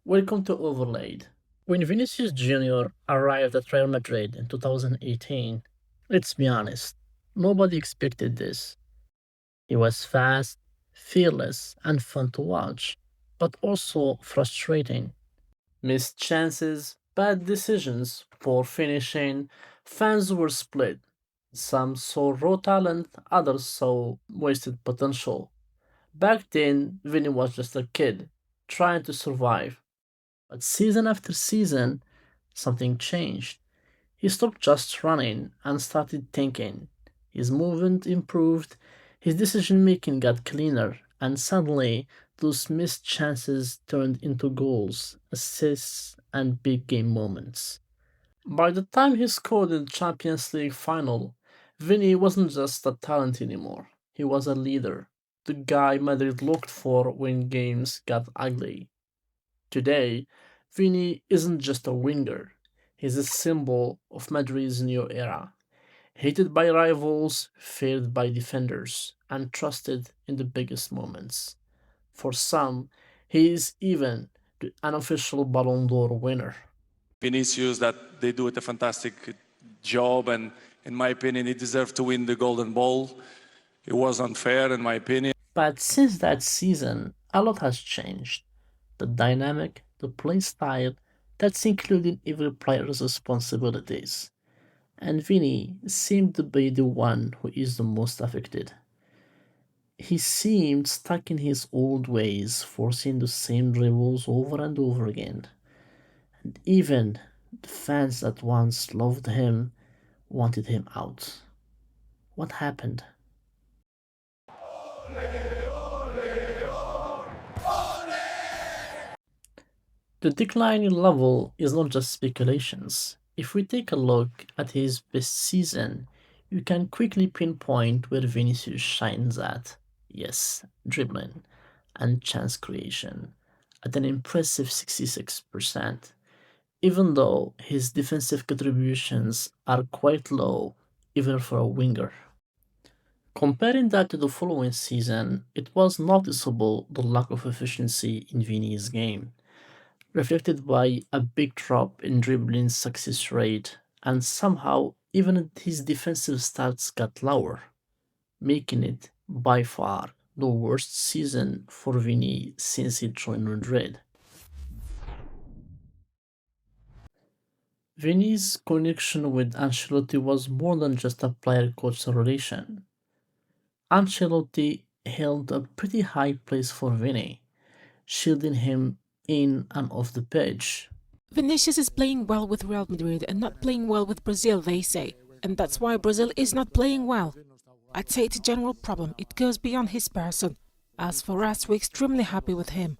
Welcome to Overlaid. When Vinicius Jr. arrived at Real Madrid in 2018, let's be honest, nobody expected this. He was fast, fearless, and fun to watch, but also frustrating. Missed chances, bad decisions, poor finishing, fans were split. Some saw raw talent, others saw wasted potential. Back then, Vinny was just a kid, trying to survive. But season after season, something changed. He stopped just running and started thinking. His movement improved, his decision making got cleaner, and suddenly those missed chances turned into goals, assists, and big game moments. By the time he scored in the Champions League final, Vinny wasn't just a talent anymore. He was a leader, the guy Madrid looked for when games got ugly. Today, Vini isn't just a winger, he's a symbol of Madrid's new era. Hated by rivals, feared by defenders, and trusted in the biggest moments. For some, he is even the unofficial Ballon d'Or winner. Vinicius that they do it a fantastic job, and in my opinion he deserved to win the golden ball. It was unfair in my opinion. But since that season, a lot has changed. The dynamic, the play style, that's including every player's responsibilities. And Vinny seemed to be the one who is the most affected. He seemed stuck in his old ways, forcing the same dribbles over and over again. And even the fans that once loved him wanted him out. What happened? The declining level is not just speculations. If we take a look at his best season, you can quickly pinpoint where Vinicius shines at. Yes, dribbling and chance creation at an impressive 66%, even though his defensive contributions are quite low, even for a winger. Comparing that to the following season, it was noticeable the lack of efficiency in Vini's game, reflected by a big drop in dribbling success rate, and somehow even his defensive stats got lower, making it by far the worst season for Vini since he joined Madrid. Vini's connection with Ancelotti was more than just a player-coach relation. Ancelotti held a pretty high place for Vini, shielding him in and off the pitch. Vinicius is playing well with Real Madrid and not playing well with Brazil, they say. And that's why Brazil is not playing well. I'd say it's a general problem. It goes beyond his person. As for us, we're extremely happy with him.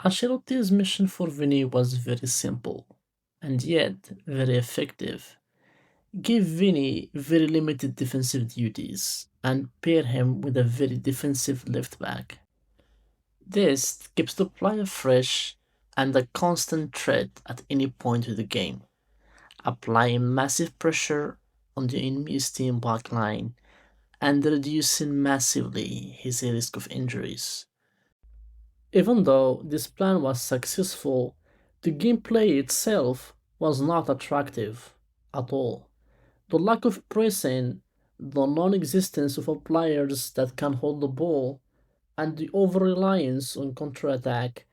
Ancelotti's mission for Vini was very simple, and yet very effective. Give Vini very limited defensive duties and pair him with a very defensive left back. This keeps the player fresh and a constant threat at any point of the game, applying massive pressure on the enemy's team backline and reducing massively his risk of injuries. Even though this plan was successful, the gameplay itself was not attractive at all. The lack of pressing, the non existence of players that can hold the ball, and the over reliance on counter attack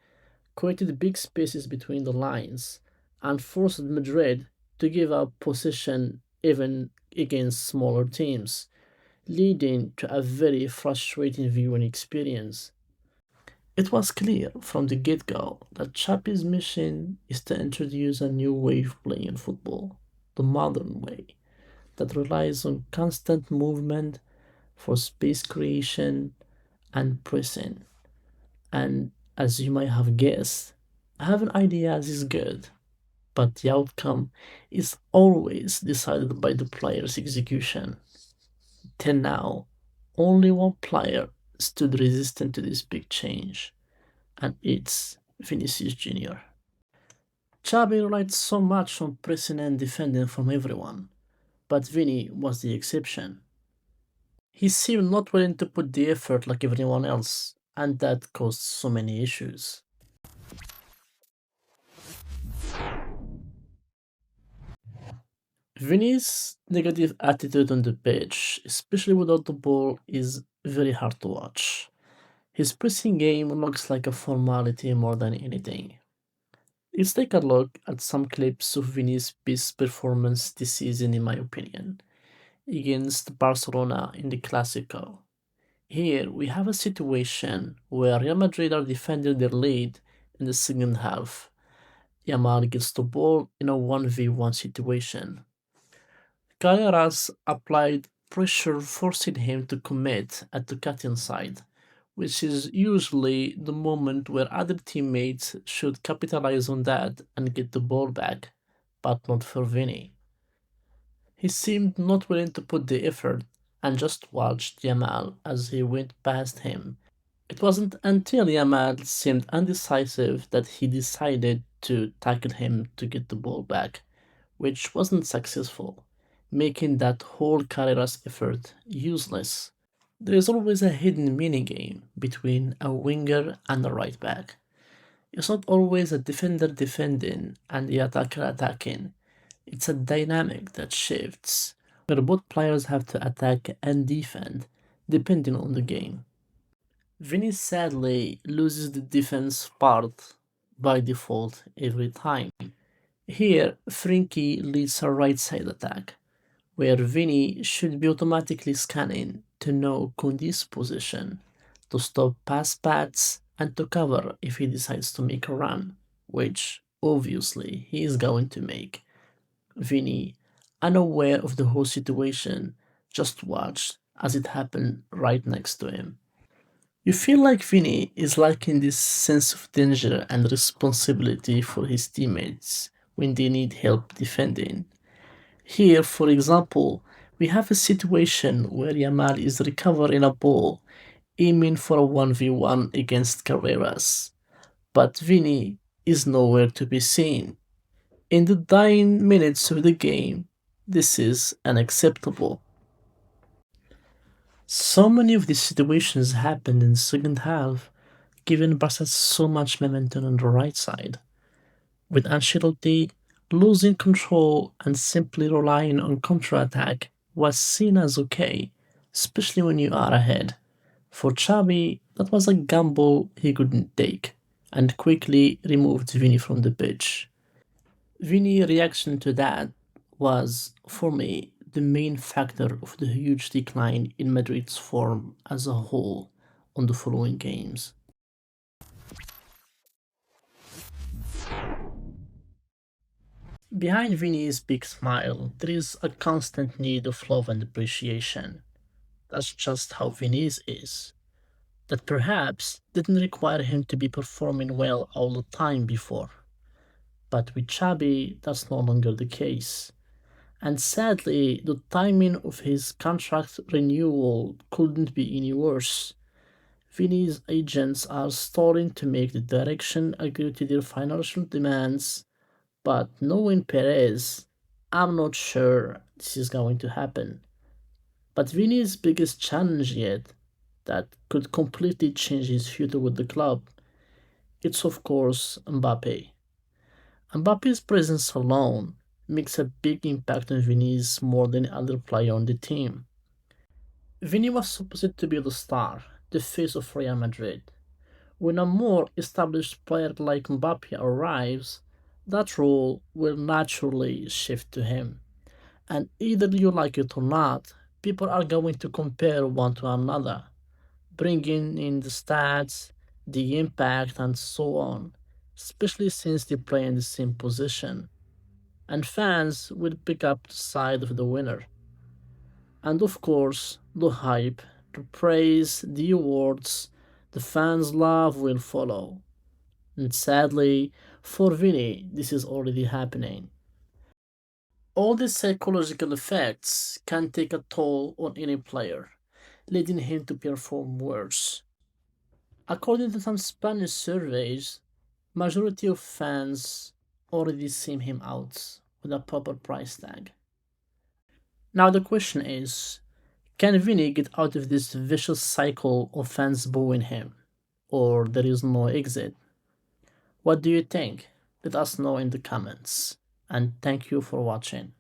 created big spaces between the lines and forced Madrid to give up possession even against smaller teams, leading to a very frustrating viewing experience. It was clear from the get go that Xapi's mission is to introduce a new way of playing football, the modern way, that relies on constant movement for space creation and pressing. And as you might have guessed, having ideas is good, but the outcome is always decided by the player's execution. Till now, only one player stood resistant to this big change, and it's Vinicius Jr. Xabi relied so much on pressing and defending from everyone, but Vini was the exception. He seemed not willing to put the effort like everyone else, and that caused so many issues. Vinny's negative attitude on the pitch, especially without the ball, is very hard to watch. His pressing game looks like a formality more than anything. Let's take a look at some clips of Vinny's best performance this season, in my opinion, against Barcelona in the Clasico. Here we have a situation where Real Madrid are defending their lead in the second half. Yamal gets the ball in a 1v1 situation. Carreras applied pressure, forcing him to commit at the cutting side, which is usually the moment where other teammates should capitalize on that and get the ball back, but not for Vinny. He seemed not willing to put the effort and just watched Yamal as he went past him. It wasn't until Yamal seemed undecisive that he decided to tackle him to get the ball back, which wasn't successful, making that whole Carrera's effort useless. There is always a hidden mini game between a winger and a right back. It's not always a defender defending and the attacker attacking. It's a dynamic that shifts, where both players have to attack and defend, depending on the game. Vinny sadly loses the defense part by default every time. Here, Frenkie leads a right side attack, where Vinny should be automatically scanning to know Kundi's position, to stop pass paths, and to cover if he decides to make a run, which obviously he is going to make. Vinny, unaware of the whole situation, just watched as it happened right next to him. You feel like Vinny is lacking this sense of danger and responsibility for his teammates when they need help defending. Here, for example, we have a situation where Yamal is recovering a ball, aiming for a 1v1 against Carreras, but Vinny is nowhere to be seen. In the dying minutes of the game, this is unacceptable. So many of these situations happened in the second half, giving Barca so much momentum on the right side. With Ancelotti losing control and simply relying on counter-attack was seen as okay, especially when you are ahead. For Xavi, that was a gamble he couldn't take, and quickly removed Vini from the pitch. Vini's reaction to that was, for me, the main factor of the huge decline in Madrid's form as a whole on the following games. Behind Vinny's big smile, there is a constant need of love and appreciation. That's just how Vinny's is. That perhaps didn't require him to be performing well all the time before. But with Xabi, that's no longer the case. And sadly, the timing of his contract renewal couldn't be any worse. Vinny's agents are starting to make the direction agree to their financial demands, but knowing Perez, I'm not sure this is going to happen. But Vinny's biggest challenge yet, that could completely change his future with the club, it's of course Mbappe. Mbappe's presence alone makes a big impact on Vinny's more than other player on the team. Vinny was supposed to be the star, the face of Real Madrid. When a more established player like Mbappe arrives, that role will naturally shift to him. And either you like it or not, people are going to compare one to another, bringing in the stats, the impact, and so on, especially since they play in the same position. And fans will pick up the side of the winner. And of course, the hype, the praise, the awards, the fans' love will follow. And sadly, for Vinny, this is already happening. All these psychological effects can take a toll on any player, leading him to perform worse. According to some Spanish surveys, majority of fans already sim him out with a proper price tag. Now the question is, can Vinny get out of this vicious cycle of fans booing him? Or there is no exit? What do you think? Let us know in the comments. And thank you for watching.